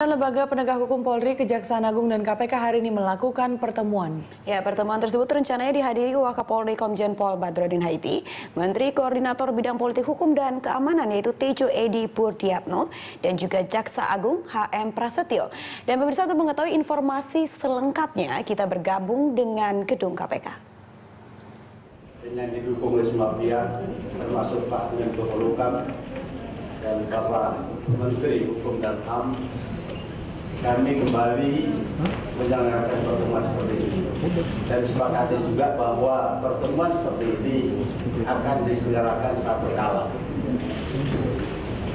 Lembaga Penegak Hukum Polri, Kejaksaan Agung, dan KPK hari ini melakukan pertemuan. Ya, pertemuan tersebut rencananya dihadiri Wakapolri Komjen Pol Badrodin Haiti, Menteri Koordinator Bidang Politik Hukum dan Keamanan yaitu Tejo Edi Purdiatno, dan juga Jaksa Agung HM Prasetyo. Dan pemirsa, untuk mengetahui informasi selengkapnya, kita bergabung dengan gedung KPK. Dengan didukung oleh semua pihak, termasuk Pak Menko Polhukam dan Bapak Menteri Hukum dan HAM, kami kembali menyelenggarakan pertemuan seperti ini dan sepakati juga bahwa pertemuan seperti ini akan diselenggarakan satu kala.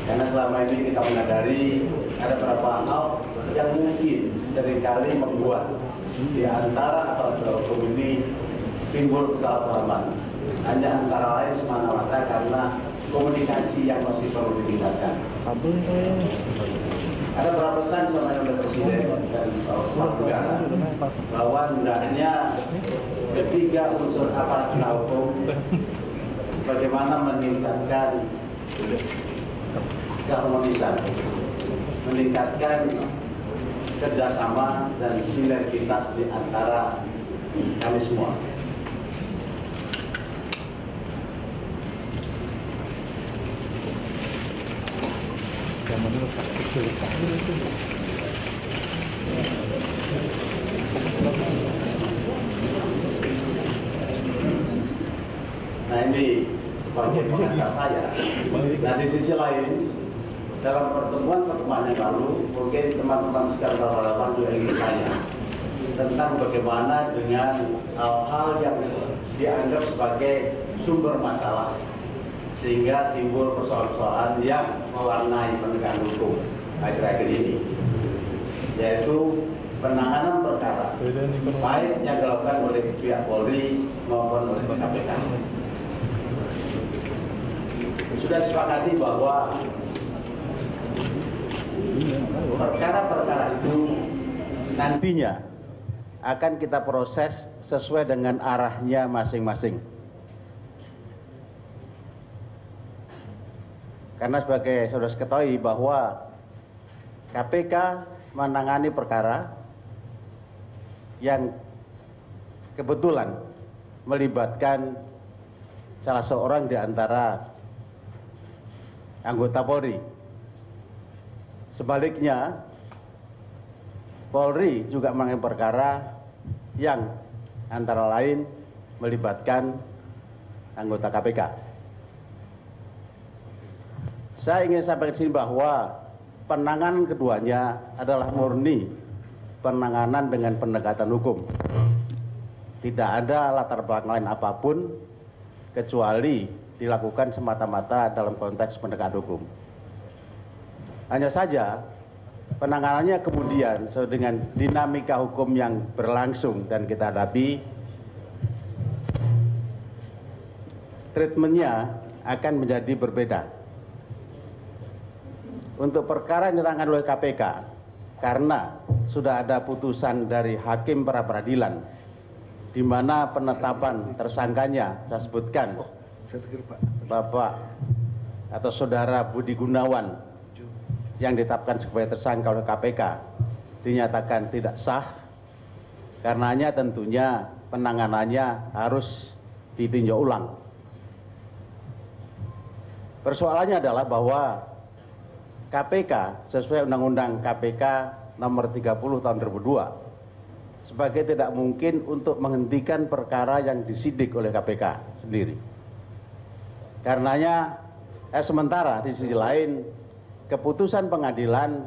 Karena selama ini kita menyadari ada beberapa hal yang mungkin seringkali membuat di antara aparatur hukum ini timbul kesalahpahaman. Hanya antara lain semata-mata karena komunikasi yang masih perlu ditingkatkan. Ada beberapa pesan disampaikan oleh Presiden dan Kepala Negara bahwa hendaknya ketiga unsur aparat penegak hukum bagaimana meningkatkan keharmonisan, meningkatkan kerjasama dan sinergitas di antara kami semua. Nah, ini bagian pengantar saya. Nah, di sisi lain, dalam pertemuan yang lalu, mungkin teman-teman sekarang relawan juga ingin tanya tentang bagaimana dengan hal-hal yang dianggap sebagai sumber masalah, sehingga timbul persoalan-persoalan yang mewarnai penegakan hukum akhir-akhir ini, yaitu penanganan perkara baik yang dilakukan oleh pihak Polri maupun oleh KPK. Sudah disepakati bahwa perkara-perkara itu nantinya akan kita proses sesuai dengan arahnya masing-masing. Karena sebagai saudara ketahui bahwa KPK menangani perkara yang kebetulan melibatkan salah seorang di antara anggota Polri. Sebaliknya, Polri juga menangani perkara yang antara lain melibatkan anggota KPK. Saya ingin sampaikan di sini bahwa penanganan keduanya adalah murni penanganan dengan pendekatan hukum. Tidak ada latar belakang lain apapun kecuali dilakukan semata-mata dalam konteks pendekatan hukum. Hanya saja penanganannya kemudian sesuai dengan dinamika hukum yang berlangsung dan kita hadapi, treatmentnya akan menjadi berbeda. Untuk perkara yang ditangani oleh KPK, karena sudah ada putusan dari hakim pra peradilan, di mana penetapan tersangkanya, saya sebutkan, Bapak atau Saudara Budi Gunawan, yang ditetapkan sebagai tersangka oleh KPK, dinyatakan tidak sah, karenanya tentunya penanganannya harus ditinjau ulang. Persoalannya adalah bahwa KPK sesuai Undang-Undang KPK nomor 30 tahun 2002 sebagai tidak mungkin untuk menghentikan perkara yang disidik oleh KPK sendiri. Karenanya sementara di sisi lain keputusan pengadilan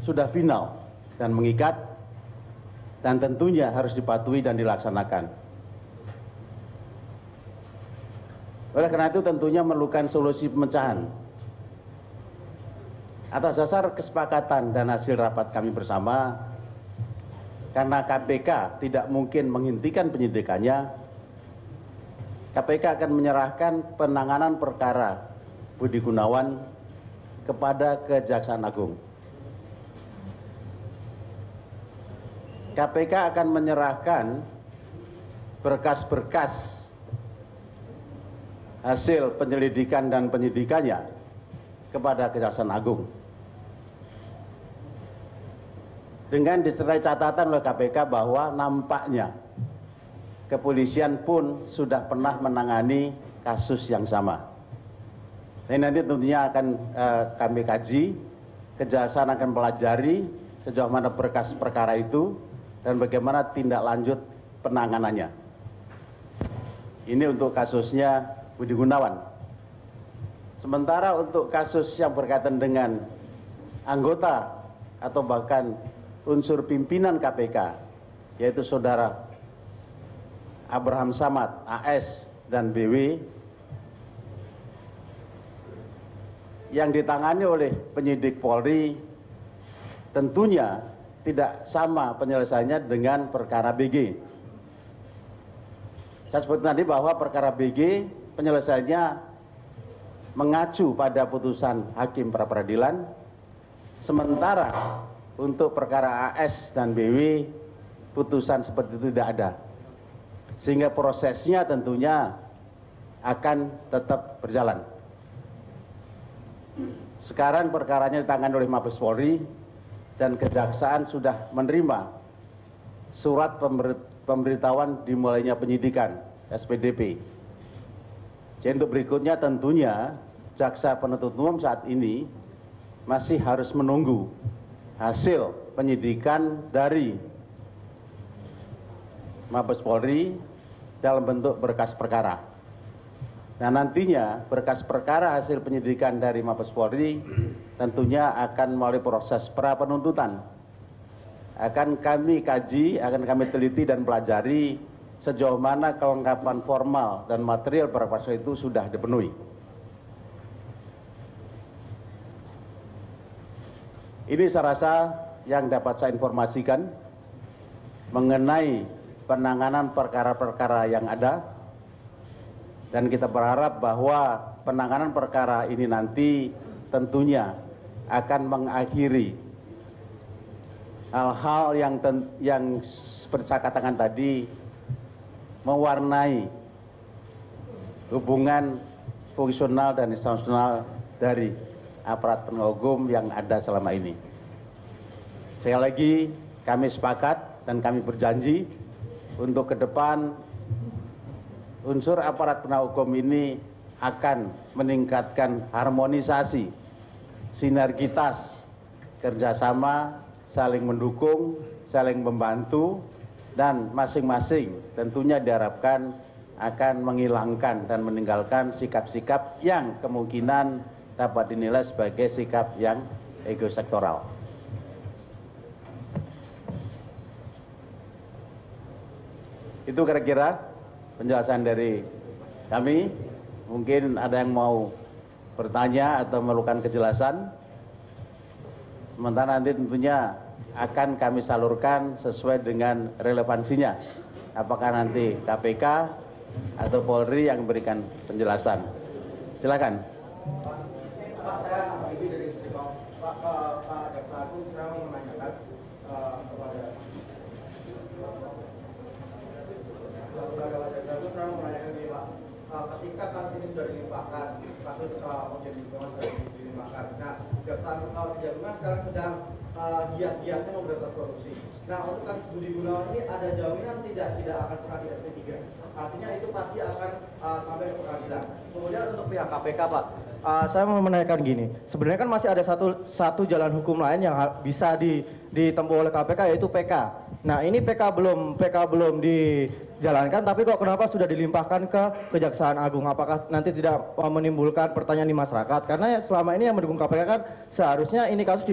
sudah final dan mengikat dan tentunya harus dipatuhi dan dilaksanakan. Oleh karena itu tentunya memerlukan solusi pemecahan. Atas dasar kesepakatan dan hasil rapat kami bersama, karena KPK tidak mungkin menghentikan penyidikannya, KPK akan menyerahkan penanganan perkara Budi Gunawan kepada Kejaksaan Agung. KPK akan menyerahkan berkas-berkas hasil penyelidikan dan penyidikannya kepada Kejaksaan Agung. dengan disertai catatan oleh KPK bahwa nampaknya kepolisian pun sudah pernah menangani kasus yang sama. Ini nanti tentunya akan kami kaji, kejaksaan akan pelajari sejauh mana berkas perkara itu dan bagaimana tindak lanjut penanganannya. Ini untuk kasusnya Budi Gunawan. Sementara untuk kasus yang berkaitan dengan anggota atau bahkan unsur pimpinan KPK, yaitu saudara Abraham Samad, AS, dan BW, yang ditangani oleh penyidik Polri tentunya tidak sama penyelesaiannya dengan perkara BG. Saya sebut tadi bahwa perkara BG penyelesaiannya mengacu pada putusan hakim pra peradilan, sementara untuk perkara AS dan BW putusan seperti itu tidak ada. Sehingga prosesnya tentunya akan tetap berjalan. Sekarang perkaranya ditangani oleh Mabes Polri dan kejaksaan sudah menerima surat pemberitahuan dimulainya penyidikan SPDP. Jadi untuk berikutnya tentunya jaksa penuntut umum saat ini masih harus menunggu hasil penyidikan dari Mabes Polri dalam bentuk berkas perkara. Nah, nantinya berkas perkara hasil penyidikan dari Mabes Polri tentunya akan melalui proses pra penuntutan. Akan kami kaji, akan kami teliti dan pelajari sejauh mana kelengkapan formal dan material perkara itu sudah dipenuhi. Ini saya rasa yang dapat saya informasikan mengenai penanganan perkara-perkara yang ada. Dan kita berharap bahwa penanganan perkara ini nanti tentunya akan mengakhiri hal-hal yang seperti saya katakan tadi mewarnai hubungan fungsional dan institusional dari aparat penegak hukum yang ada selama ini. Sekali lagi kami sepakat dan kami berjanji untuk ke depan unsur aparat penegak hukum ini akan meningkatkan harmonisasi, sinergitas, kerjasama, saling mendukung, saling membantu, dan masing-masing tentunya diharapkan akan menghilangkan dan meninggalkan sikap-sikap yang kemungkinan dapat dinilai sebagai sikap yang egosektoral. Itu kira-kira penjelasan dari kami. Mungkin ada yang mau bertanya atau memerlukan kejelasan. Sementara nanti tentunya akan kami salurkan sesuai dengan relevansinya. Apakah nanti KPK atau Polri yang memberikan penjelasan. Silakan. Pak, saya ini dari Pak Jaksa Agung sedang menanyakan kepada ini, Pak, ketika kasus ini sudah dilimpahkan, kasus objek lingkungan sudah dilimpahkan. Nah, Jaksa Agung Kejaksaan sekarang sedang giat-giatnya memberantas korupsi. Nah, untuk kasus Budi Gunawan ini ada jaminan tidak akan pernah di SP3. Artinya itu pasti akan sampai ke pengadilan. Kemudian untuk pihak KPK, Pak, saya mau menanyakan gini. Sebenarnya kan masih ada satu jalan hukum lain yang bisa ditempuh oleh KPK, yaitu PK. Nah, ini PK belum dijalankan, tapi kok kenapa sudah dilimpahkan ke Kejaksaan Agung? Apakah nanti tidak menimbulkan pertanyaan di masyarakat? Karena selama ini yang mendukung KPK kan seharusnya ini kasus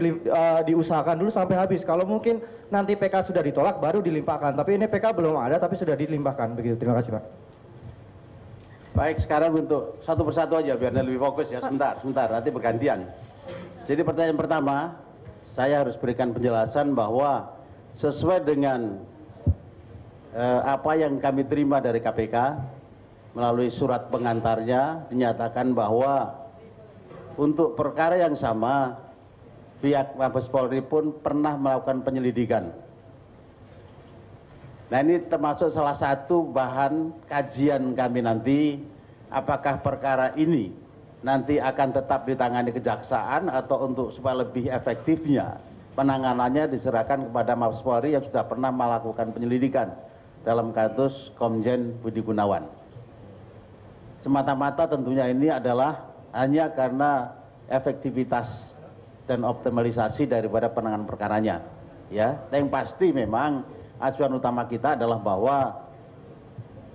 diusahakan dulu sampai habis. Kalau mungkin nanti PK sudah ditolak baru dilimpahkan, tapi ini PK belum ada tapi sudah dilimpahkan. Begitu. Terima kasih, Pak. Baik, sekarang untuk satu persatu aja biar lebih fokus ya. Sebentar, nanti bergantian. Jadi pertanyaan pertama, saya harus berikan penjelasan bahwa sesuai dengan apa yang kami terima dari KPK melalui surat pengantarnya dinyatakan bahwa untuk perkara yang sama pihak Mabes Polri pun pernah melakukan penyelidikan. Nah, ini termasuk salah satu bahan kajian kami nanti, apakah perkara ini nanti akan tetap ditangani kejaksaan atau untuk supaya lebih efektifnya penanganannya diserahkan kepada Mabes Polri yang sudah pernah melakukan penyelidikan dalam kasus Komjen Budi Gunawan. Semata-mata tentunya ini adalah hanya karena efektivitas dan optimalisasi daripada penanganan perkaranya. Ya, yang pasti memang acuan utama kita adalah bahwa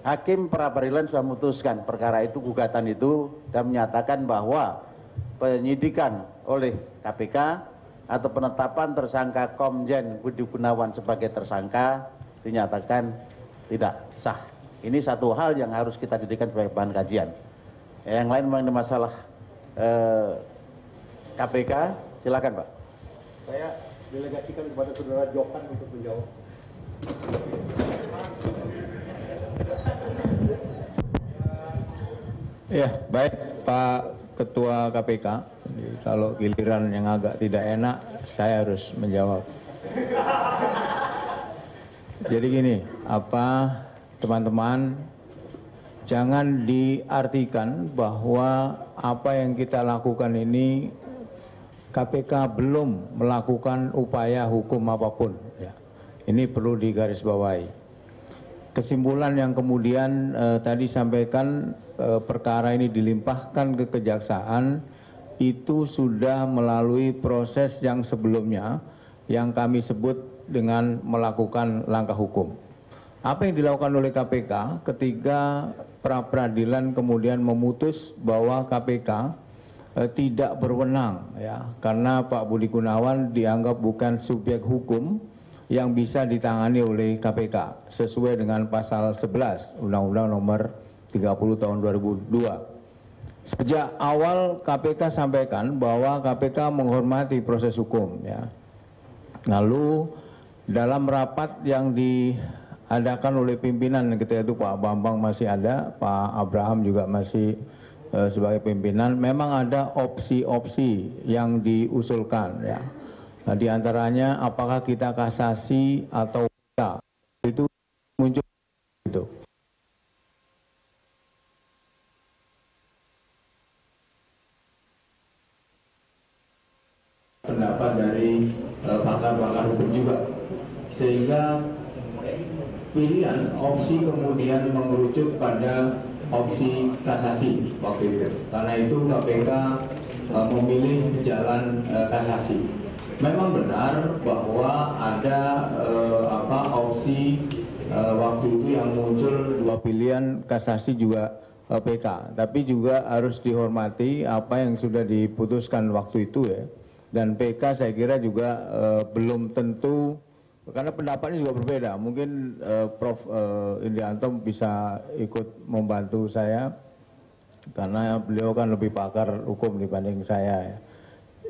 Hakim pra-peradilan sudah memutuskan perkara itu, gugatan itu, dan menyatakan bahwa penyidikan oleh KPK atau penetapan tersangka Komjen Budi Gunawan sebagai tersangka dinyatakan tidak sah. Ini satu hal yang harus kita jadikan sebagai bahan kajian. Yang lain mengenai masalah KPK, silakan Pak. Saya delegasikan kepada Saudara Jokan untuk menjawab. Ya, baik Pak Ketua KPK. Kalau giliran yang agak tidak enak, saya harus menjawab. Jadi gini, teman-teman, jangan diartikan bahwa apa yang kita lakukan ini KPK belum melakukan upaya hukum apapun. Ya. Ini perlu digarisbawahi. Kesimpulan yang kemudian tadi sampaikan perkara ini dilimpahkan ke kejaksaan itu sudah melalui proses yang sebelumnya yang kami sebut dengan melakukan langkah hukum. Apa yang dilakukan oleh KPK ketika pra-peradilan kemudian memutus bahwa KPK tidak berwenang, ya, karena Pak Budi Gunawan dianggap bukan subjek hukum yang bisa ditangani oleh KPK sesuai dengan pasal 11 Undang-Undang Nomor 30 Tahun 2002. Sejak awal KPK sampaikan bahwa KPK menghormati proses hukum, ya. Lalu dalam rapat yang diadakan oleh pimpinan ketika itu Pak Bambang masih ada, Pak Abraham juga masih sebagai pimpinan, memang ada opsi-opsi yang diusulkan, ya. Nah, di antaranya apakah kita kasasi atau tidak, itu muncul itu. Pendapat dari pakar-pakar hukum juga, sehingga pilihan opsi kemudian mengerucut pada opsi kasasi waktu itu. Karena itu KPK memilih jalan kasasi. Memang benar bahwa ada opsi waktu itu yang muncul dua pilihan kasasi juga PK, tapi juga harus dihormati apa yang sudah diputuskan waktu itu, ya. Dan PK saya kira juga belum tentu, karena pendapatnya juga berbeda. Mungkin Prof. Indrianto bisa ikut membantu saya karena beliau kan lebih pakar hukum dibanding saya, ya.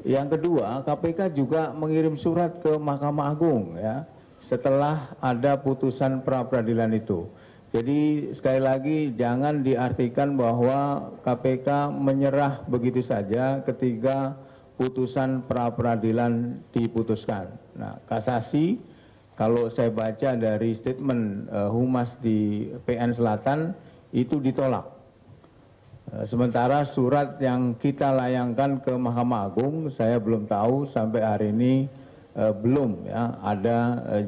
Yang kedua, KPK juga mengirim surat ke Mahkamah Agung, ya, setelah ada putusan pra-peradilan itu. Jadi sekali lagi jangan diartikan bahwa KPK menyerah begitu saja ketika putusan pra-peradilan diputuskan. Nah, kasasi kalau saya baca dari statement Humas di PN Selatan itu ditolak. Sementara surat yang kita layangkan ke Mahkamah Agung, saya belum tahu sampai hari ini belum, ya, ada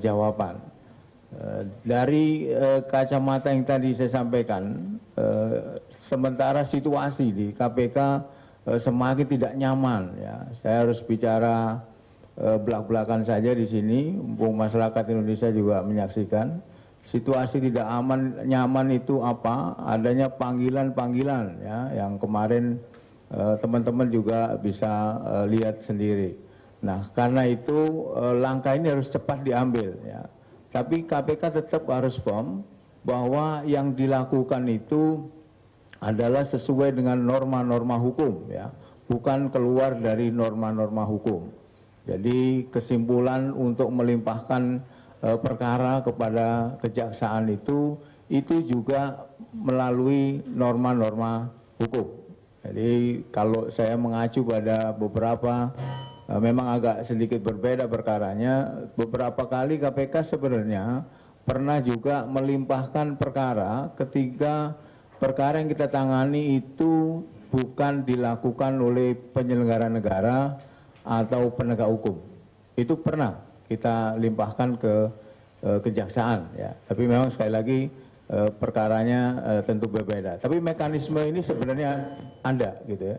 jawaban. Dari kacamata yang tadi saya sampaikan, sementara situasi di KPK semakin tidak nyaman, ya. Saya harus bicara belak-belakan saja di sini, mumpung masyarakat Indonesia juga menyaksikan. Situasi tidak nyaman itu apa? Adanya panggilan-panggilan, ya, yang kemarin teman-teman juga bisa lihat sendiri. Nah, karena itu langkah ini harus cepat diambil, ya. Tapi KPK tetap harus firm bahwa yang dilakukan itu adalah sesuai dengan norma-norma hukum, ya, bukan keluar dari norma-norma hukum. Jadi kesimpulan untuk melimpahkan perkara kepada kejaksaan itu juga melalui norma-norma hukum. Jadi kalau saya mengacu pada beberapa, memang agak sedikit berbeda perkaranya. Beberapa kali KPK sebenarnya pernah juga melimpahkan perkara ketika perkara yang kita tangani itu bukan dilakukan oleh penyelenggara negara atau penegak hukum. itu pernah kita limpahkan ke kejaksaan ya. Tapi memang sekali lagi perkaranya tentu berbeda. Tapi mekanisme ini sebenarnya ada gitu ya.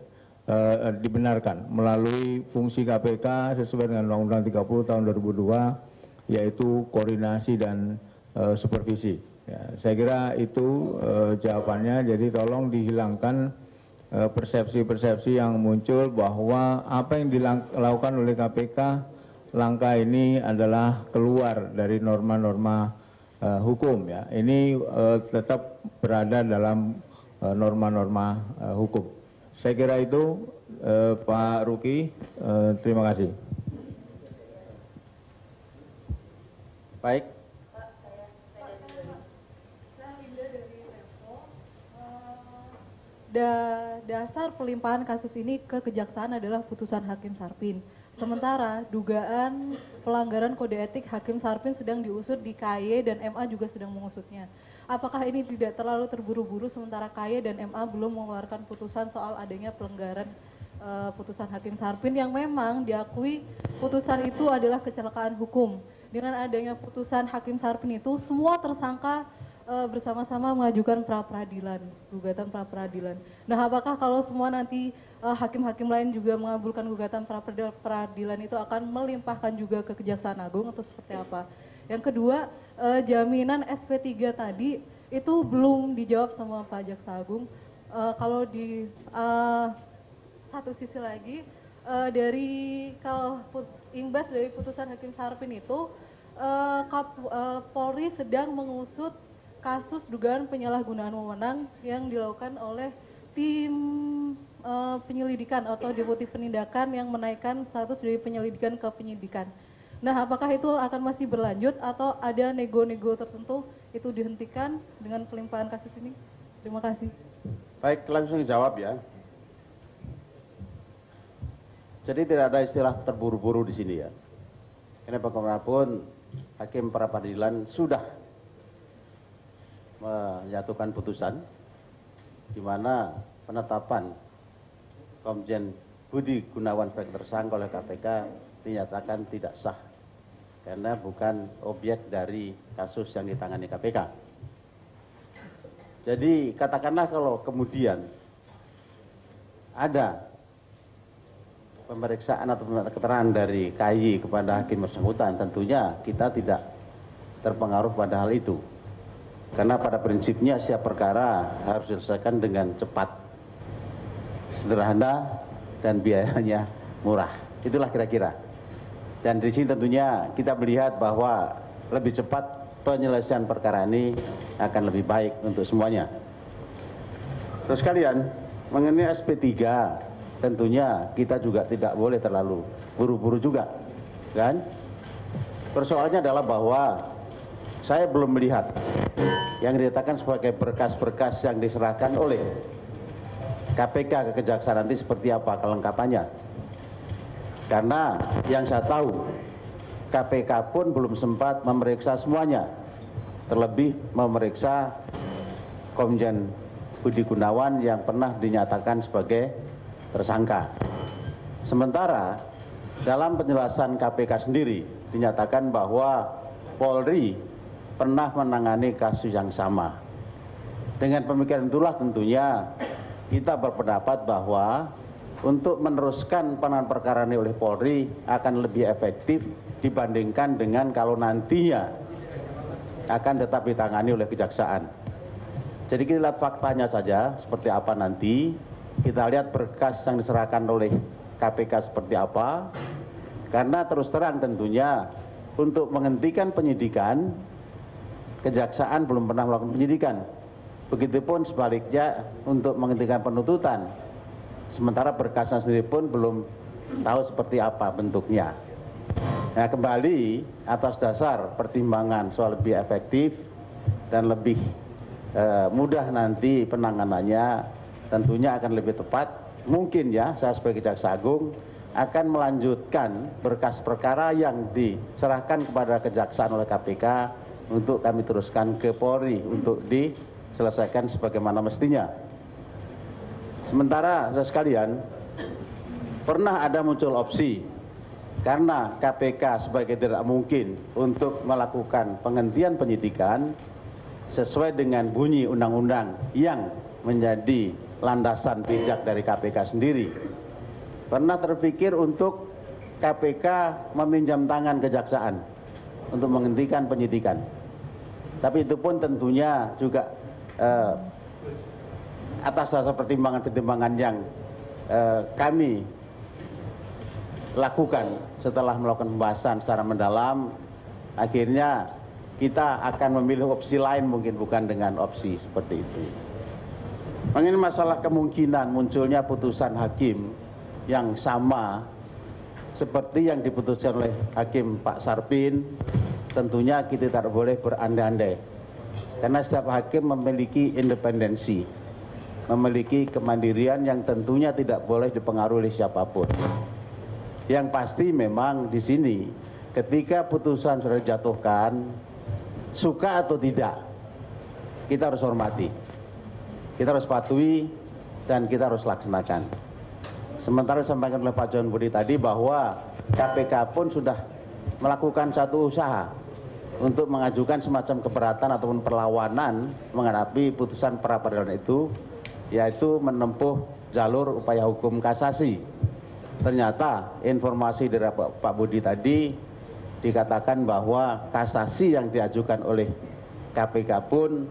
Dibenarkan melalui fungsi KPK sesuai dengan Undang-Undang 30 tahun 2002 yaitu koordinasi dan supervisi. Ya, saya kira itu jawabannya. Jadi tolong dihilangkan persepsi-persepsi yang muncul bahwa apa yang dilakukan oleh KPK langkah ini adalah keluar dari norma-norma hukum ya. Ini tetap berada dalam norma-norma hukum. Saya kira itu Pak Ruki, terima kasih. Baik. Dasar pelimpahan kasus ini ke kejaksaan adalah putusan Hakim Sarpin. Sementara dugaan pelanggaran kode etik Hakim Sarpin sedang diusut di KY dan MA juga sedang mengusutnya. Apakah ini tidak terlalu terburu-buru sementara KY dan MA belum mengeluarkan putusan soal adanya pelanggaran putusan Hakim Sarpin yang memang diakui putusan itu adalah kecelakaan hukum. Dengan adanya putusan Hakim Sarpin itu semua tersangka bersama-sama mengajukan pra-peradilan, gugatan pra-peradilan. Nah, apakah kalau semua nanti hakim-hakim lain juga mengabulkan gugatan pra-peradilan itu akan melimpahkan juga ke Kejaksaan Agung atau seperti apa? Yang kedua, jaminan SP3 tadi itu belum dijawab sama Pak Jaksa Agung. Kalau di satu sisi lagi, kalau imbas dari putusan Hakim Sarpin itu, Polri sedang mengusut kasus dugaan penyalahgunaan wewenang yang dilakukan oleh tim penyelidikan atau deputi penindakan yang menaikkan status dari penyelidikan ke penyidikan. Nah, apakah itu akan masih berlanjut atau ada nego-nego tertentu itu dihentikan dengan pelimpahan kasus ini? Terima kasih. Baik, langsung dijawab ya. Jadi tidak ada istilah terburu-buru di sini ya. Karena bagaimanapun Hakim pra-peradilan sudah menyatukan putusan di mana penetapan Komjen Budi Gunawan sebagai tersangka oleh KPK dinyatakan tidak sah karena bukan objek dari kasus yang ditangani KPK. Jadi katakanlah kalau kemudian ada pemeriksaan atau keterangan dari KY kepada hakim bersangkutan, tentunya kita tidak terpengaruh pada hal itu. Karena pada prinsipnya setiap perkara harus diselesaikan dengan cepat, sederhana, dan biayanya murah. Itulah kira-kira. Dan di sini tentunya kita melihat bahwa lebih cepat penyelesaian perkara ini akan lebih baik untuk semuanya. Terus kalian, mengenai SP3, tentunya kita juga tidak boleh terlalu buru-buru juga, kan? Persoalannya adalah bahwa saya belum melihat yang dinyatakan sebagai berkas-berkas yang diserahkan oleh KPK ke Kejaksaan nanti seperti apa kelengkapannya. Karena yang saya tahu, KPK pun belum sempat memeriksa semuanya, terlebih memeriksa Komjen Budi Gunawan yang pernah dinyatakan sebagai tersangka. Sementara dalam penjelasan KPK sendiri dinyatakan bahwa Polri pernah menangani kasus yang sama. Dengan pemikiran itulah tentunya kita berpendapat bahwa untuk meneruskan penanganan perkara ini oleh Polri akan lebih efektif dibandingkan dengan kalau nantinya akan tetap ditangani oleh kejaksaan. Jadi kita lihat faktanya saja seperti apa nanti, kita lihat berkas yang diserahkan oleh KPK seperti apa, karena terus terang tentunya untuk menghentikan penyidikan, kejaksaan belum pernah melakukan penyidikan. Begitupun sebaliknya untuk menghentikan penuntutan. Sementara berkasnya sendiri pun belum tahu seperti apa bentuknya. Nah, kembali atas dasar pertimbangan soal lebih efektif dan lebih mudah nanti penanganannya, tentunya akan lebih tepat. Mungkin ya, saya sebagai Jaksa Agung akan melanjutkan berkas perkara yang diserahkan kepada kejaksaan oleh KPK untuk kami teruskan ke Polri untuk diselesaikan sebagaimana mestinya. Sementara saudara sekalian, pernah ada muncul opsi karena KPK sebagai tidak mungkin untuk melakukan penghentian penyidikan sesuai dengan bunyi undang-undang yang menjadi landasan pijak dari KPK sendiri. Pernah terpikir untuk KPK meminjam tangan kejaksaan untuk menghentikan penyidikan. Tapi itu pun tentunya juga atas dasar pertimbangan-pertimbangan yang kami lakukan setelah melakukan pembahasan secara mendalam, akhirnya kita akan memilih opsi lain, mungkin bukan dengan opsi seperti itu. Mengenai masalah kemungkinan munculnya putusan hakim yang sama seperti yang diputuskan oleh Hakim Pak Sarpin, tentunya kita tidak boleh berandai-andai. Karena setiap hakim memiliki independensi, memiliki kemandirian yang tentunya tidak boleh dipengaruhi oleh siapapun. Yang pasti memang di sini ketika putusan sudah dijatuhkan, suka atau tidak, kita harus hormati, kita harus patuhi, dan kita harus laksanakan. Sementara disampaikan oleh Pak John Budi tadi bahwa KPK pun sudah melakukan satu usaha untuk mengajukan semacam keberatan ataupun perlawanan menghadapi putusan pra peradilan itu, yaitu menempuh jalur upaya hukum kasasi. Ternyata informasi dari Pak Budi tadi dikatakan bahwa kasasi yang diajukan oleh KPK pun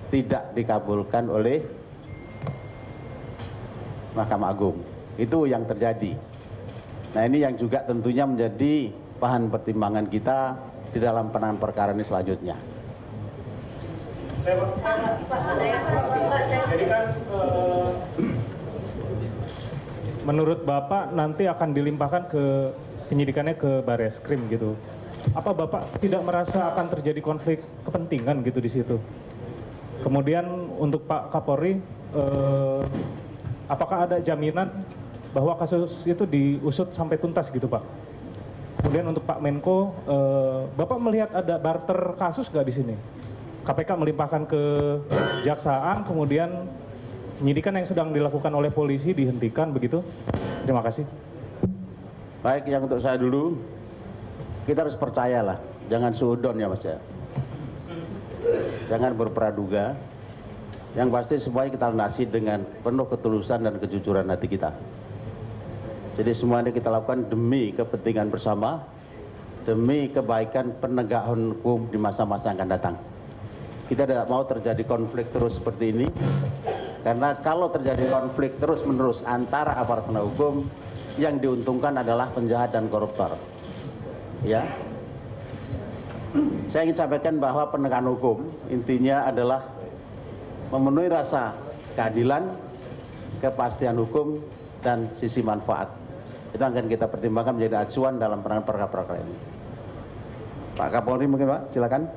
tidak dikabulkan oleh Mahkamah Agung. Itu yang terjadi. Nah, ini yang juga tentunya menjadi bahan pertimbangan kita di dalam penanganan perkara ini selanjutnya. Jadi kan menurut Bapak nanti akan dilimpahkan ke penyidikannya ke Bareskrim gitu. Apa Bapak tidak merasa akan terjadi konflik kepentingan gitu di situ? Kemudian untuk Pak Kapolri, apakah ada jaminan bahwa kasus itu diusut sampai tuntas gitu Pak? Kemudian untuk Pak Menko, Bapak melihat ada barter kasus nggak di sini? KPK melimpahkan ke Kejaksaan, kemudian penyidikan yang sedang dilakukan oleh polisi dihentikan begitu? Terima kasih. Baik, yang untuk saya dulu, kita harus percayalah, jangan suudon ya Mas ya. Jangan berpraduga. Yang pasti semuanya kita landasi dengan penuh ketulusan dan kejujuran hati kita. Jadi semuanya kita lakukan demi kepentingan bersama, demi kebaikan penegakan hukum di masa-masa yang akan datang. Kita tidak mau terjadi konflik terus seperti ini. Karena kalau terjadi konflik terus-menerus antara aparat penegak hukum, yang diuntungkan adalah penjahat dan koruptor. Ya, saya ingin sampaikan bahwa penegakan hukum intinya adalah memenuhi rasa keadilan, kepastian hukum, dan sisi manfaat. Itu akan kita pertimbangkan menjadi acuan dalam penanganan perkara-perkara ini. Pak Kapolri mungkin Pak, silakan.